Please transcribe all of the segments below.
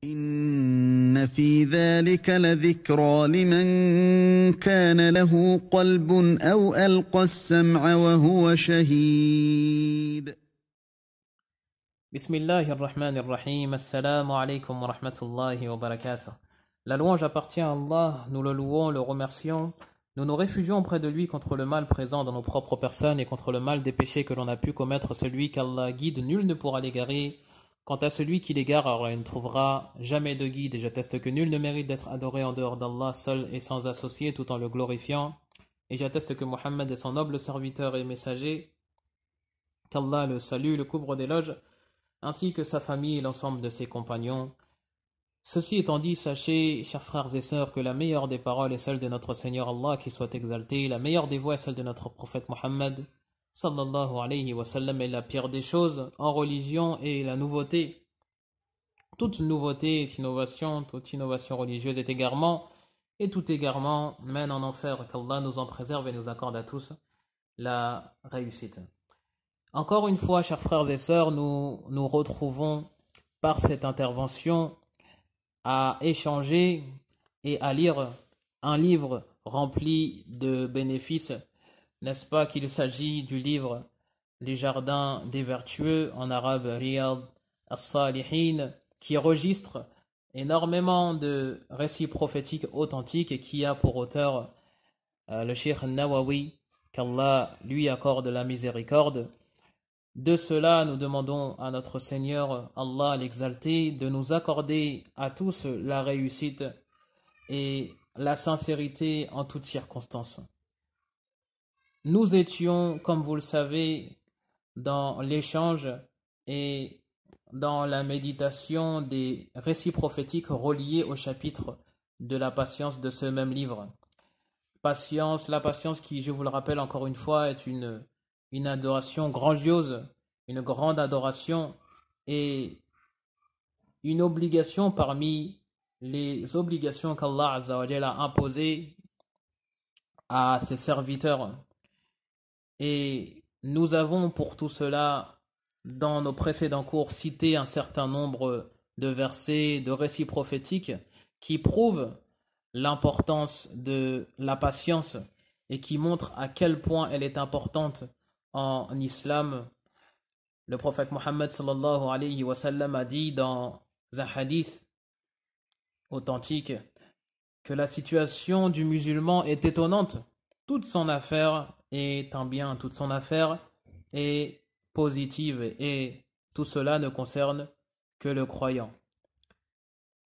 إن في ذلك لذكرى لمن كان له قلب أو ألقى السمع وهو شهيد. Bismillahirrahmanirrahim. Assalamu alaikum wa rahmatullahi wa barakatuh. La louange appartient à Allah, nous le louons, le remercions. Nous nous réfugions auprès de lui contre le mal présent dans nos propres personnes et contre le mal des péchés que l'on a pu commettre. Celui qu'Allah guide, nul ne pourra l'égarer. Quant à celui qui l'égare, alors il ne trouvera jamais de guide. Et j'atteste que nul ne mérite d'être adoré en dehors d'Allah, seul et sans associé, tout en le glorifiant. Et j'atteste que Mohammed est son noble serviteur et messager. Qu'Allah le salue, le couvre d'éloges, ainsi que sa famille et l'ensemble de ses compagnons. Ceci étant dit, sachez, chers frères et sœurs, que la meilleure des paroles est celle de notre Seigneur Allah, qui soit exalté, la meilleure des voix est celle de notre prophète Mohammed, sallallahu alayhi wa sallam, et la pire des choses en religion est la nouveauté. Toute nouveauté est innovation, toute innovation religieuse est égarement, et tout égarement mène en enfer. Qu'Allah nous en préserve et nous accorde à tous la réussite. Encore une fois, chers frères et sœurs, nous nous retrouvons par cette intervention à échanger et à lire un livre rempli de bénéfices. N'est-ce pas qu'il s'agit du livre Les Jardins des Vertueux, en arabe Riyad as-Salihin, qui registre énormément de récits prophétiques authentiques et qui a pour auteur le Cheikh Nawawi, qu'Allah lui accorde la miséricorde. De cela, nous demandons à notre Seigneur, Allah l'exalté, de nous accorder à tous la réussite et la sincérité en toutes circonstances. Nous étions, comme vous le savez, dans l'échange et dans la méditation des récits prophétiques reliés au chapitre de la patience de ce même livre. La patience qui, je vous le rappelle encore une fois, est une adoration grandiose, une grande adoration et une obligation parmi les obligations qu'Allah Azza wa Jalla a imposées à ses serviteurs. Et nous avons pour tout cela, dans nos précédents cours, cité un certain nombre de versets, de récits prophétiques qui prouvent l'importance de la patience et qui montrent à quel point elle est importante en islam. Le prophète Mohammed sallallahu alayhi wa sallam a dit dans un hadith authentique que la situation du musulman est étonnante. Toute son affaire est un bien, toute son affaire est positive et tout cela ne concerne que le croyant.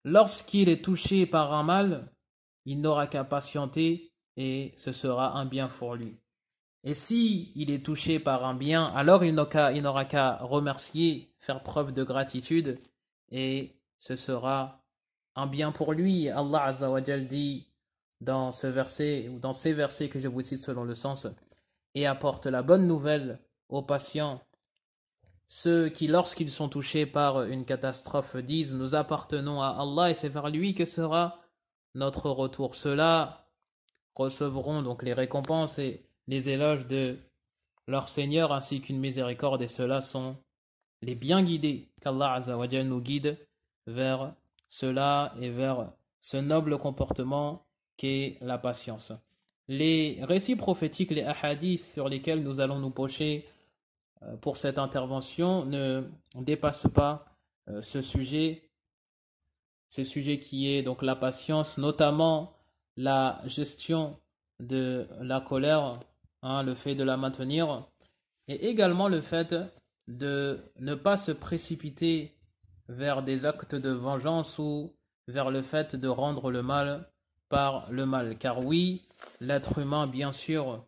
Lorsqu'il est touché par un mal, il n'aura qu'à patienter et ce sera un bien pour lui. Et si il est touché par un bien, alors il n'aura qu'à remercier, faire preuve de gratitude, et ce sera un bien pour lui. Allah Azza wa Jal dit dans ce verset, ou dans ces versets que je vous cite selon le sens, et apporte la bonne nouvelle aux patients, ceux qui, lorsqu'ils sont touchés par une catastrophe, disent nous appartenons à Allah et c'est vers lui que sera notre retour. Ceux-là recevront donc les récompenses et les éloges de leur Seigneur ainsi qu'une miséricorde, et ceux-là sont les bien guidés. Qu'Allah Azza wa Jal nous guide vers cela et vers ce noble comportement qu'est la patience. Les récits prophétiques, les ahadiths sur lesquels nous allons nous pencher pour cette intervention ne dépassent pas ce sujet qui est donc la patience, notamment la gestion de la colère, le fait de la maintenir, et également le fait de ne pas se précipiter vers des actes de vengeance ou vers le fait de rendre le mal par le mal. Car oui, l'être humain, bien sûr,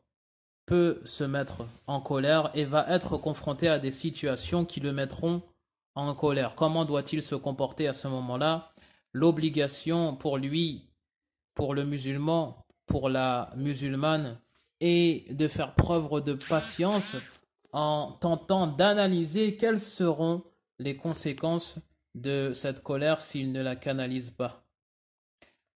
peut se mettre en colère et va être confronté à des situations qui le mettront en colère. Comment doit-il se comporter à ce moment-là? L'obligation pour lui, pour le musulman, pour la musulmane, est de faire preuve de patience en tentant d'analyser quelles seront les conséquences de cette colère s'il ne la canalise pas.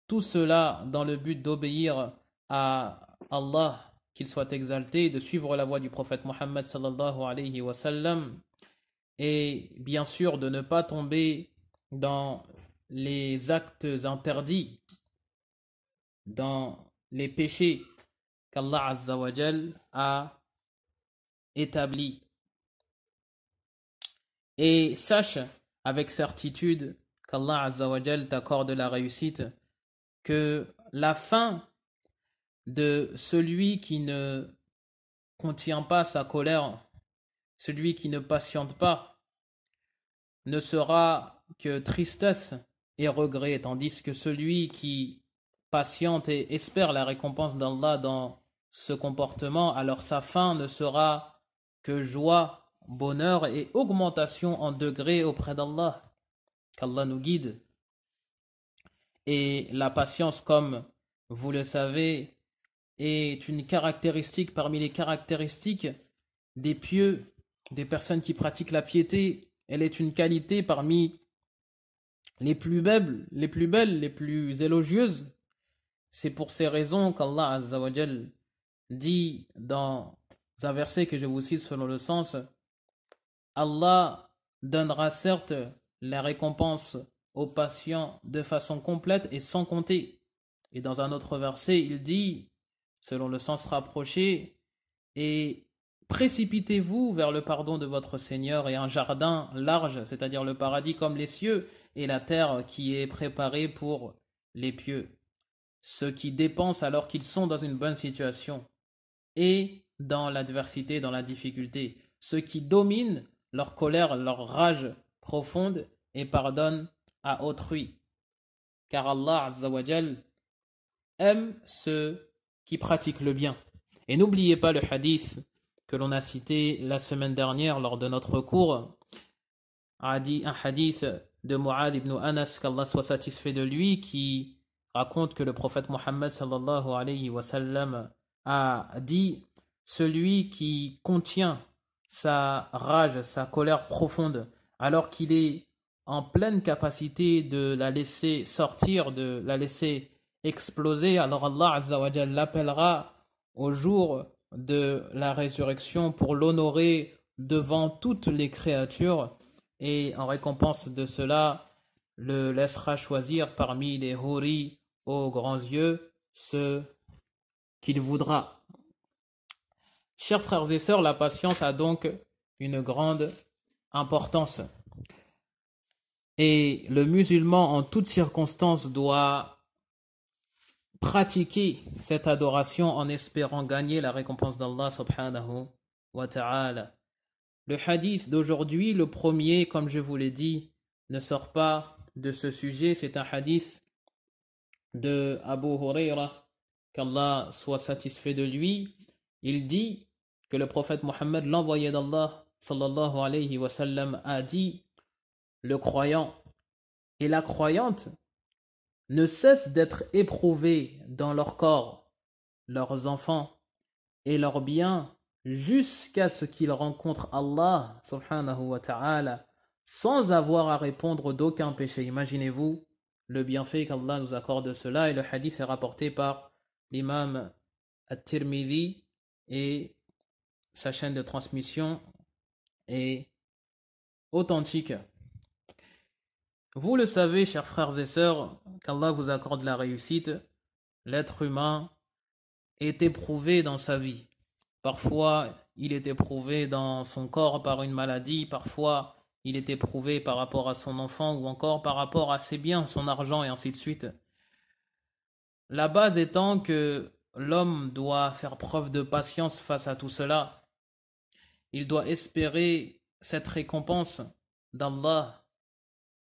Tout cela dans le but d'obéir à Allah, qu'il soit exalté, de suivre la voie du prophète Mohammed sallallahu alayhi wa sallam, et bien sûr de ne pas tomber dans les actes interdits, dans les péchés qu'Allah Azza wa Jal a établis. Et sache avec certitude qu'Allah Azza wa Jal t'accorde la réussite, que la fin de celui qui ne contient pas sa colère, celui qui ne patiente pas, ne sera que tristesse et regret, tandis que celui qui patiente et espère la récompense d'Allah dans ce comportement, alors sa fin ne sera que joie, bonheur et augmentation en degrés auprès d'Allah. Qu'Allah nous guide. Et la patience, comme vous le savez, est une caractéristique parmi les caractéristiques des pieux, des personnes qui pratiquent la piété. Elle est une qualité parmi les plus belles, les plus élogieuses. C'est pour ces raisons qu'Allah Azza wa Jal dit dans un verset que je vous cite selon le sens: Allah donnera certes la récompense aux patients de façon complète et sans compter. Et dans un autre verset, il dit, selon le sens rapproché, et précipitez-vous vers le pardon de votre Seigneur et un jardin large, c'est-à-dire le paradis comme les cieux et la terre qui est préparée pour les pieux. Ceux qui dépensent alors qu'ils sont dans une bonne situation et dans l'adversité, dans la difficulté. Ceux qui dominent leur colère, leur rage profonde et pardonnent à autrui. Car Allah Azza wa Jal aime ceux qui pratiquent le bien. Et n'oubliez pas le hadith que l'on a cité la semaine dernière lors de notre cours, un hadith de Mu'adh ibn Anas, qu'Allah soit satisfait de lui, qui raconte que le prophète Mohammed sallallahu alayhi wa sallam a dit: celui qui contient sa rage, sa colère profonde, alors qu'il est en pleine capacité de la laisser sortir, de la laisser exploser, alors Allah Azza wa Jal l'appellera au jour de la résurrection pour l'honorer devant toutes les créatures, et en récompense de cela le laissera choisir parmi les houris aux grands yeux ceux qu'il voudra. Chers frères et sœurs, la patience a donc une grande importance. Et le musulman, en toutes circonstances, doit pratiquer cette adoration en espérant gagner la récompense d'Allah subhanahu wa ta'ala. Le hadith d'aujourd'hui, le premier, comme je vous l'ai dit, ne sort pas de ce sujet. C'est un hadith de Abu Huraira, qu'Allah soit satisfait de lui. Il dit que le prophète Mohammed, l'envoyé d'Allah sallallahu alayhi wa sallam, a dit: le croyant et la croyante ne cessent d'être éprouvés dans leur corps, leurs enfants et leurs biens, jusqu'à ce qu'ils rencontrent Allah subhanahu wa ta'ala sans avoir à répondre d'aucun péché. Imaginez-vous le bienfait qu'Allah nous accorde de cela. Et le hadith est rapporté par l'imam At-Tirmidhi et sa chaîne de transmission est authentique. Vous le savez, chers frères et sœurs, qu'Allah vous accorde la réussite. L'être humain est éprouvé dans sa vie. Parfois, il est éprouvé dans son corps par une maladie, parfois il est éprouvé par rapport à son enfant ou encore par rapport à ses biens, son argent et ainsi de suite. La base étant que l'homme doit faire preuve de patience face à tout cela. Il doit espérer cette récompense d'Allah.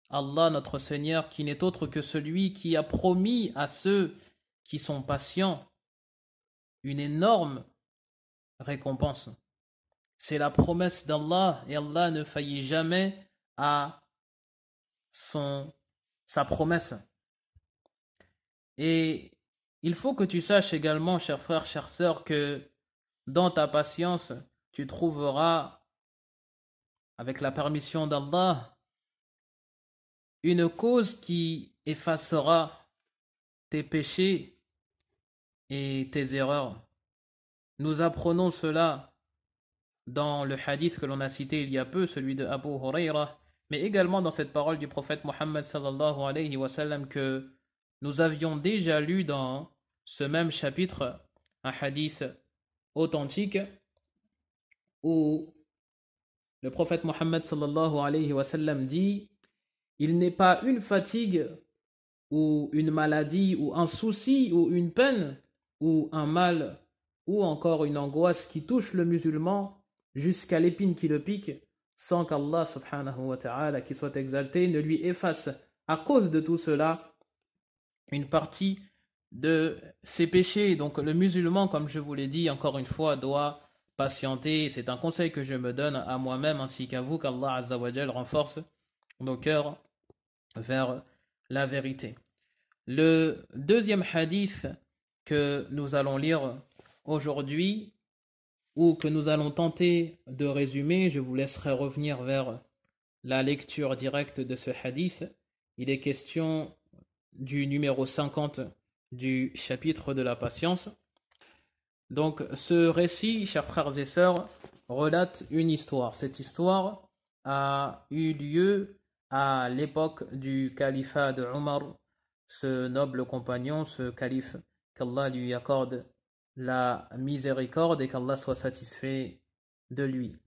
Allah, notre Seigneur, qui n'est autre que celui qui a promis à ceux qui sont patients une énorme récompense. C'est la promesse d'Allah et Allah ne faillit jamais à sa promesse. Et il faut que tu saches également, chers frères, chères sœurs, que dans ta patience, tu trouveras, avec la permission d'Allah, une cause qui effacera tes péchés et tes erreurs. Nous apprenons cela dans le hadith que l'on a cité il y a peu, celui de Abu Huraira. mais également dans cette parole du prophète Mohammed sallallahu alayhi wa sallam que nous avions déjà lu dans ce même chapitre, un hadith authentique où le prophète Mohammed sallallahu alayhi wa sallam dit: il n'est pas une fatigue ou une maladie ou un souci ou une peine ou un mal ou encore une angoisse qui touche le musulman jusqu'à l'épine qui le pique sans qu'Allah subhanahu wa ta'ala, qui soit exalté, ne lui efface à cause de tout cela une partie de ses péchés. Donc le musulman, comme je vous l'ai dit encore une fois, doit patienter. C'est un conseil que je me donne à moi-même ainsi qu'à vous, qu'Allah Azza wa Jal renforce nos cœurs vers la vérité. Le deuxième hadith que nous allons lire aujourd'hui, ou que nous allons tenter de résumer, je vous laisserai revenir vers la lecture directe de ce hadith. Il est question du numéro 50 du chapitre de la patience. Donc ce récit, chers frères et sœurs, relate une histoire. Cette histoire a eu lieu à l'époque du califat de Omar, ce noble compagnon, ce calife, qu'Allah lui accorde la miséricorde et qu'Allah soit satisfait de lui.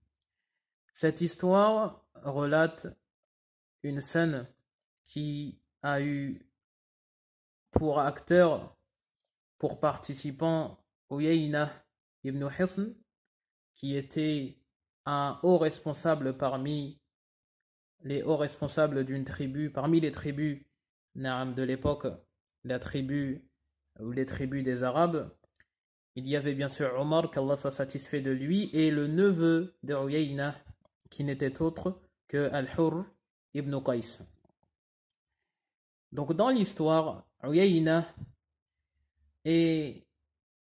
Cette histoire relate une scène qui a eu pour acteur, pour participant, Uyayna ibn Hisn, qui était un haut responsable parmi les hauts responsables d'une tribu, parmi les tribus de l'époque, la tribu ou les tribus des Arabes. Il y avait bien sûr Omar, qu'Allah soit satisfait de lui, et le neveu de Uyayna, qui n'était autre que Al-Hurr ibn Qais. Donc dans l'histoire, Uyayna est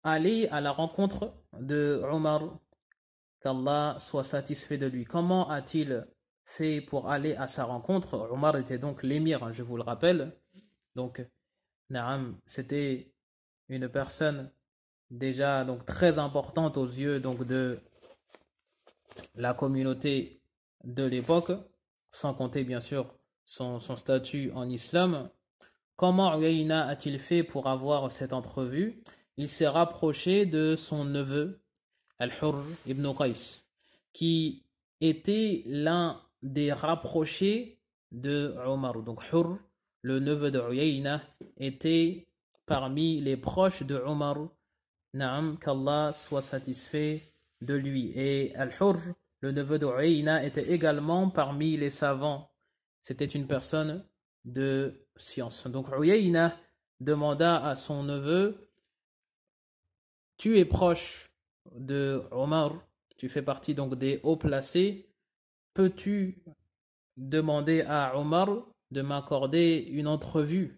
allé à la rencontre de Omar, qu'Allah soit satisfait de lui. Comment a-t-il fait pour aller à sa rencontre? Omar était donc l'émir, je vous le rappelle. Donc, c'était une personne déjà donc très importante aux yeux donc de la communauté de l'époque, sans compter bien sûr son statut en islam. Comment Uyayna a-t-il fait pour avoir cette entrevue? Il s'est rapproché de son neveu Al-Hurr ibn Qais, qui était l'un des rapprochés de Omar. Donc Hurr, le neveu de Uyayna, était parmi les proches de Omar. Qu'Allah soit satisfait de lui. Et Al-Hurr, le neveu de Uyayna, était également parmi les savants. C'était une personne de science. Donc Uyayna demanda à son neveu: tu es proche de Omar, tu fais partie donc des hauts placés, peux-tu demander à Omar de m'accorder une entrevue?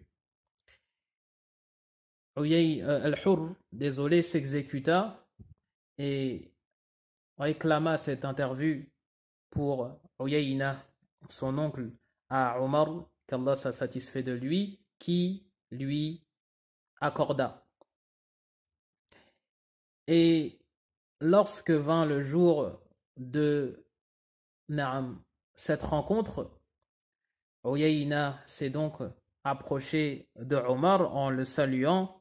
Al-Hurr, désolé, s'exécuta et réclama cette interview pour Uyayna, son oncle, à Omar, qu'Allah soit satisfait de lui, qui lui accorda. Et lorsque vint le jour de cette rencontre, Uyayna s'est donc approché de Omar en le saluant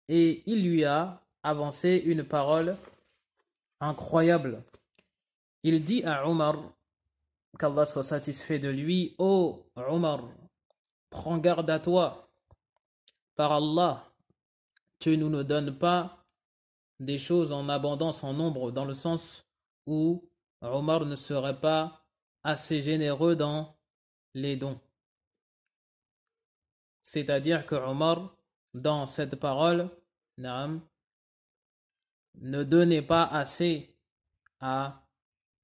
et il lui a avancé une parole incroyable. Il dit à Omar, qu'Allah soit satisfait de lui: ô Omar, prends garde à toi. Par Allah, tu ne nous donnes pas des choses en abondance, en nombre, dans le sens où Omar ne serait pas assez généreux dans les dons. C'est-à-dire que Omar, dans cette parole, ne donnait pas assez à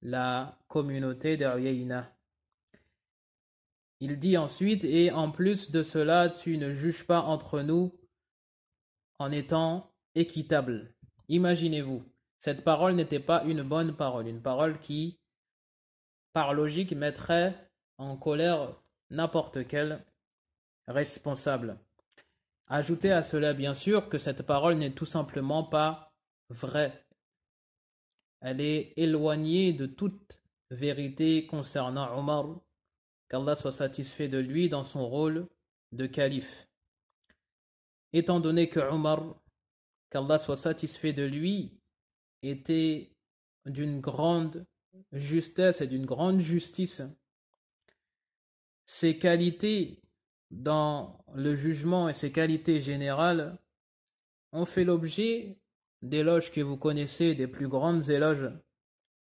la communauté d'Uyayna. Il dit ensuite: et en plus de cela, tu ne juges pas entre nous en étant équitable. Imaginez-vous, cette parole n'était pas une bonne parole, une parole qui, par logique, mettrait en colère n'importe quel responsable. Ajoutez à cela, bien sûr, que cette parole n'est tout simplement pas vraie. Elle est éloignée de toute vérité concernant Omar qu'Allah soit satisfait de lui dans son rôle de calife. Étant donné que Omar, qu'Allah soit satisfait de lui, était d'une grande justesse et d'une grande justice, ses qualités dans le jugement et ses qualités générales ont fait l'objet d'éloges que vous connaissez, des plus grandes éloges.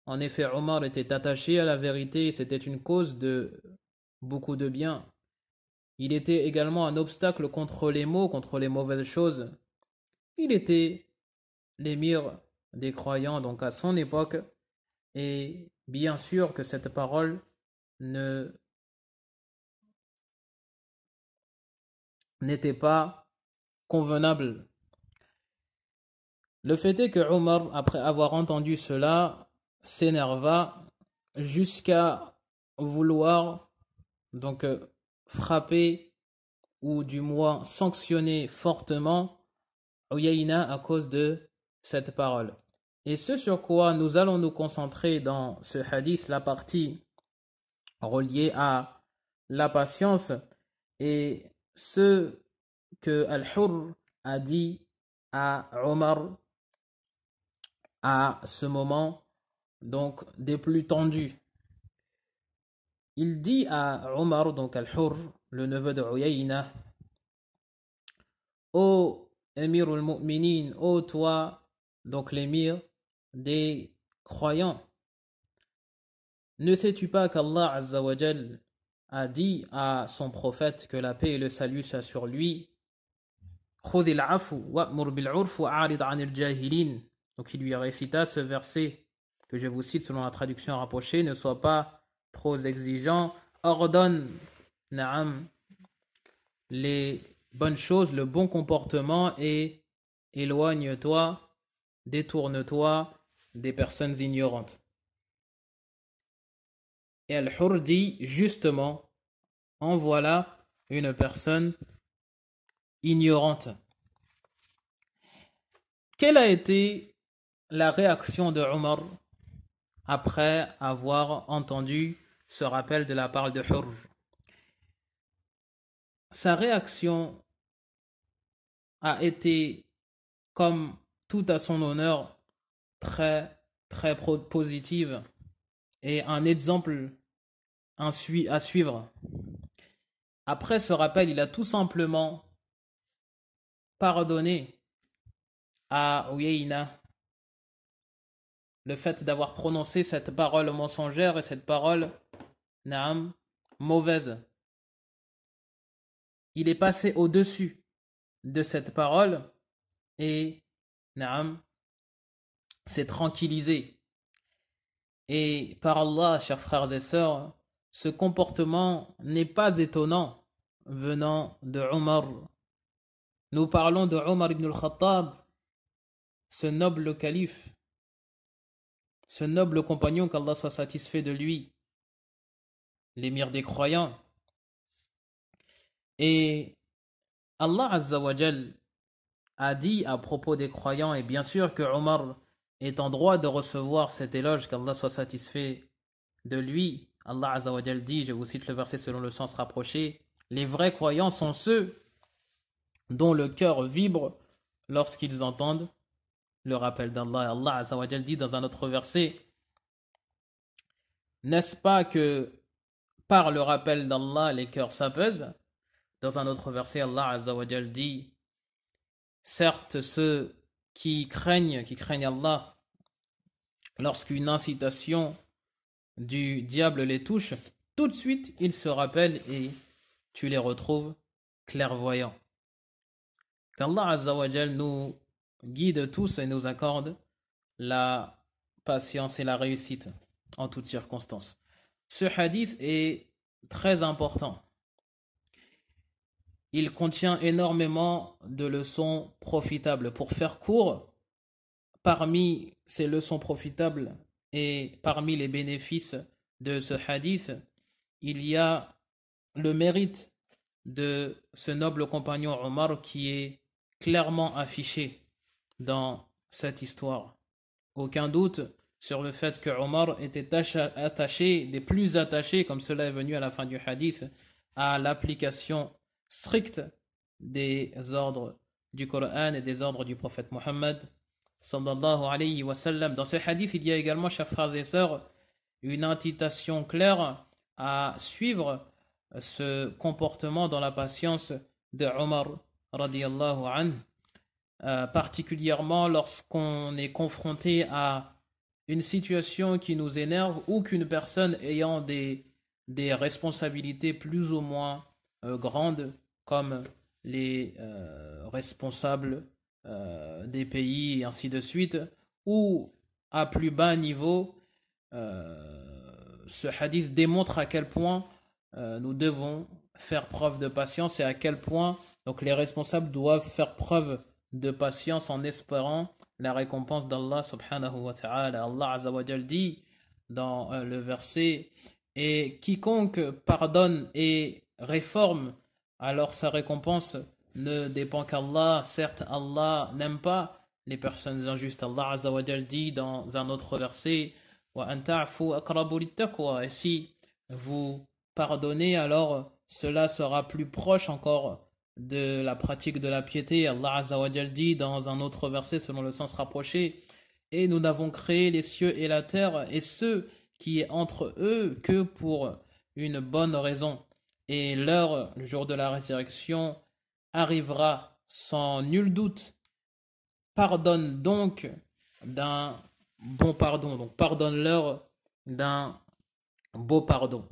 En effet, Omar était attaché à la vérité et c'était une cause de beaucoup de bien. Il était également un obstacle contre les maux, contre les mauvaises choses. Il était l'émir des croyants donc à son époque et bien sûr que cette parole n'était pas convenable. Le fait est que Omar, après avoir entendu cela, s'énerva jusqu'à vouloir donc frapper ou du moins sanctionner fortement Uyayna à cause de cette parole. Et ce sur quoi nous allons nous concentrer dans ce hadith, la partie reliée à la patience et ce que Al-Hurr a dit à Omar à ce moment donc des plus tendus. Il dit à Omar, donc Al-Hurr, le neveu de Uyayna, ô Émir al-Mu'minin, ô toi, donc l'émir des croyants, ne sais-tu pas qu'Allah Azza wa Jal a dit à son prophète que la paix et le salut soient sur lui, khudh al-'afw wa'mur bil-'urf wa'arid 'anil jahilin. Donc il lui récita ce verset que je vous cite selon la traduction rapprochée, ne sois pas trop exigeant, ordonne na'am les bonnes choses, le bon comportement et éloigne-toi, détourne-toi des personnes ignorantes. Et Al-Hurr dit justement, en voilà une personne ignorante. Quelle a été la réaction de Omar après avoir entendu ce rappel de la part de Hurr? Sa réaction a été, comme tout à son honneur, très très positive et un exemple à suivre. Après ce rappel, il a tout simplement pardonné à Uyayna le fait d'avoir prononcé cette parole mensongère et cette parole naam, mauvaise. Il est passé au-dessus de cette parole et naam, s'est tranquillisé. Et par Allah, chers frères et sœurs, ce comportement n'est pas étonnant venant de Omar. Nous parlons de Omar ibn al-Khattab, ce noble calife, ce noble compagnon, qu'Allah soit satisfait de lui, l'émir des croyants. Et Allah Azza wa Jal a dit à propos des croyants, et bien sûr que Omar est en droit de recevoir cet éloge, qu'Allah soit satisfait de lui. Allah Azza wa Jal dit, je vous cite le verset selon le sens rapproché, les vrais croyants sont ceux dont le cœur vibre lorsqu'ils entendent le rappel d'Allah. Allah Azza wa Jal dit dans un autre verset, n'est-ce pas que par le rappel d'Allah les cœurs s'apaisent? Dans un autre verset, Allah Azza wa Jal dit, certes ceux qui craignent Allah, lorsqu'une incitation du diable les touche, tout de suite ils se rappellent et tu les retrouves clairvoyants. Qu'Allah Azza wa Jal nous guide tous et nous accorde la patience et la réussite en toutes circonstances. Ce hadith est très important. Il contient énormément de leçons profitables. Pour faire court, parmi ces leçons profitables et parmi les bénéfices de ce hadith, il y a le mérite de ce noble compagnon Omar qui est clairement affiché dans cette histoire. Aucun doute, sur le fait que Omar était attaché, des plus attachés, comme cela est venu à la fin du hadith, à l'application stricte des ordres du Coran et des ordres du prophète Mohammed sallallahu alayhi wa sallam. Dans ce hadith, il y a également, chers frères et sœurs, une incitation claire à suivre ce comportement dans la patience de Omar radiyallahu anhu, particulièrement lorsqu'on est confronté à une situation qui nous énerve ou qu'une personne ayant des responsabilités plus ou moins grandes, comme les responsables des pays et ainsi de suite, ou à plus bas niveau, ce hadith démontre à quel point nous devons faire preuve de patience et à quel point donc les responsables doivent faire preuve de patience en espérant la récompense d'Allah subhanahu wa ta'ala. Allah azza wa jal dit dans le verset: et quiconque pardonne et réforme, alors sa récompense ne dépend qu'Allah. Certes, Allah n'aime pas les personnes injustes. Allah azza wa jal dit dans un autre verset: wa an ta'fu aqrabu lit-taqwa, et si vous pardonnez, alors cela sera plus proche encore de la pratique de la piété. Allah azza wa jal dit dans un autre verset selon le sens rapproché: et nous n'avons créé les cieux et la terre et ceux qui est entre eux que pour une bonne raison, et l'heure, le jour de la résurrection, arrivera sans nul doute. Pardonne donc d'un bon pardon, donc pardonne-leur d'un beau pardon.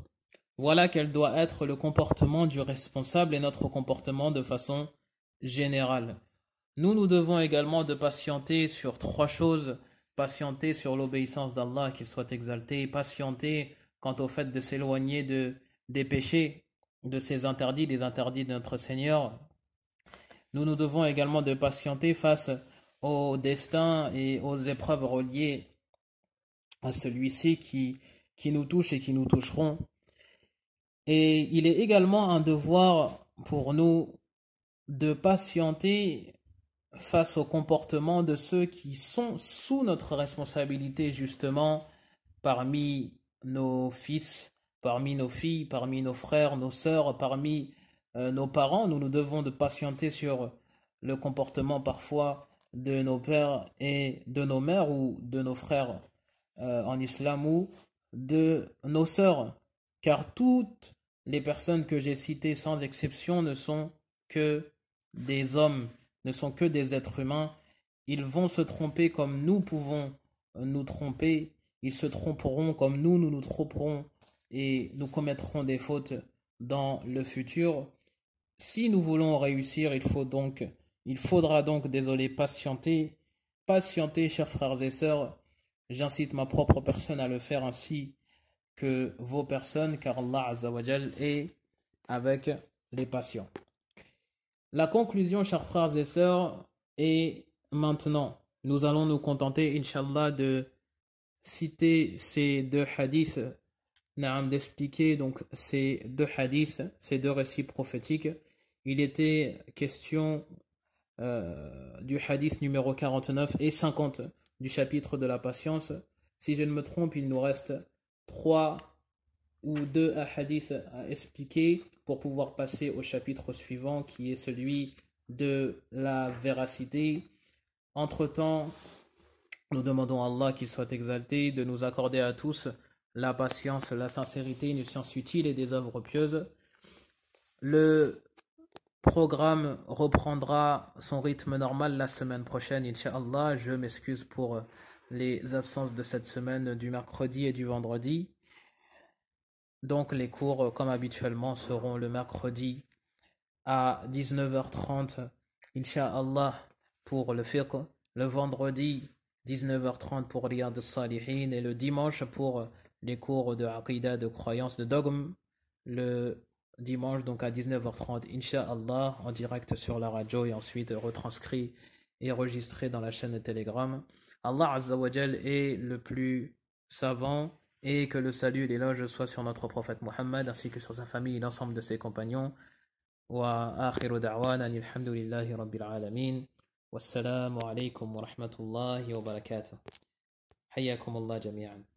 Voilà quel doit être le comportement du responsable et notre comportement de façon générale. Nous devons également de patienter sur 3 choses. Patienter sur l'obéissance d'Allah, qu'il soit exalté. Patienter quant au fait de s'éloigner des péchés, de ses interdits, des interdits de notre Seigneur. Nous devons également de patienter face au destin et aux épreuves reliées à celui-ci qui nous touchent et qui nous toucheront. Et il est également un devoir pour nous de patienter face au comportement de ceux qui sont sous notre responsabilité, justement, parmi nos fils, parmi nos filles, parmi nos frères, nos sœurs, parmi nos parents. Nous devons de patienter sur le comportement parfois de nos pères et de nos mères, ou de nos frères en islam, ou de nos sœurs, car toutes les personnes que j'ai citées sans exception ne sont que des hommes, ne sont que des êtres humains. Ils vont se tromper comme nous pouvons nous tromper, ils se tromperont comme nous tromperons, et nous commettrons des fautes dans le futur. Si nous voulons réussir, il faudra donc, patienter, chers frères et sœurs. J'incite ma propre personne à le faire, ainsi que vos personnes, car Allah azza wa jal est avec les patients. La conclusion, chers frères et sœurs, est maintenant. Nous allons nous contenter, Inch'Allah, de citer ces 2 hadiths, d'expliquer donc ces 2 hadiths, ces 2 récits prophétiques. Il était question du hadith numéro 49 et 50 du chapitre de la patience. Si je ne me trompe, il nous reste 3 ou 2 hadiths à expliquer pour pouvoir passer au chapitre suivant, qui est celui de la véracité. Entre-temps, nous demandons à Allah qu'il soit exalté de nous accorder à tous la patience, la sincérité, une science utile et des œuvres pieuses. Le programme reprendra son rythme normal la semaine prochaine, Inch'Allah. Je m'excuse pour les absences de cette semaine, du mercredi et du vendredi. Donc les cours, comme habituellement, seront le mercredi à 19h30, Inch'Allah, pour le fiqh, le vendredi 19h30 pour Riyad al-Salihin, et le dimanche pour les cours de Aqidah, de croyance, de dogme, le dimanche donc à 19h30, Inch'Allah, en direct sur la radio et ensuite retranscrit et enregistré dans la chaîne de Telegram. Allah Azza wa Jal est le plus savant, et que le salut et l'éloge soient sur notre prophète Muhammad ainsi que sur sa famille et l'ensemble de ses compagnons. Wa akhiru da'wana alhamdulillahi rabbil alamin. Wassalamu alaykum wa rahmatullahi wa barakatuh. حياكم الله جميعا.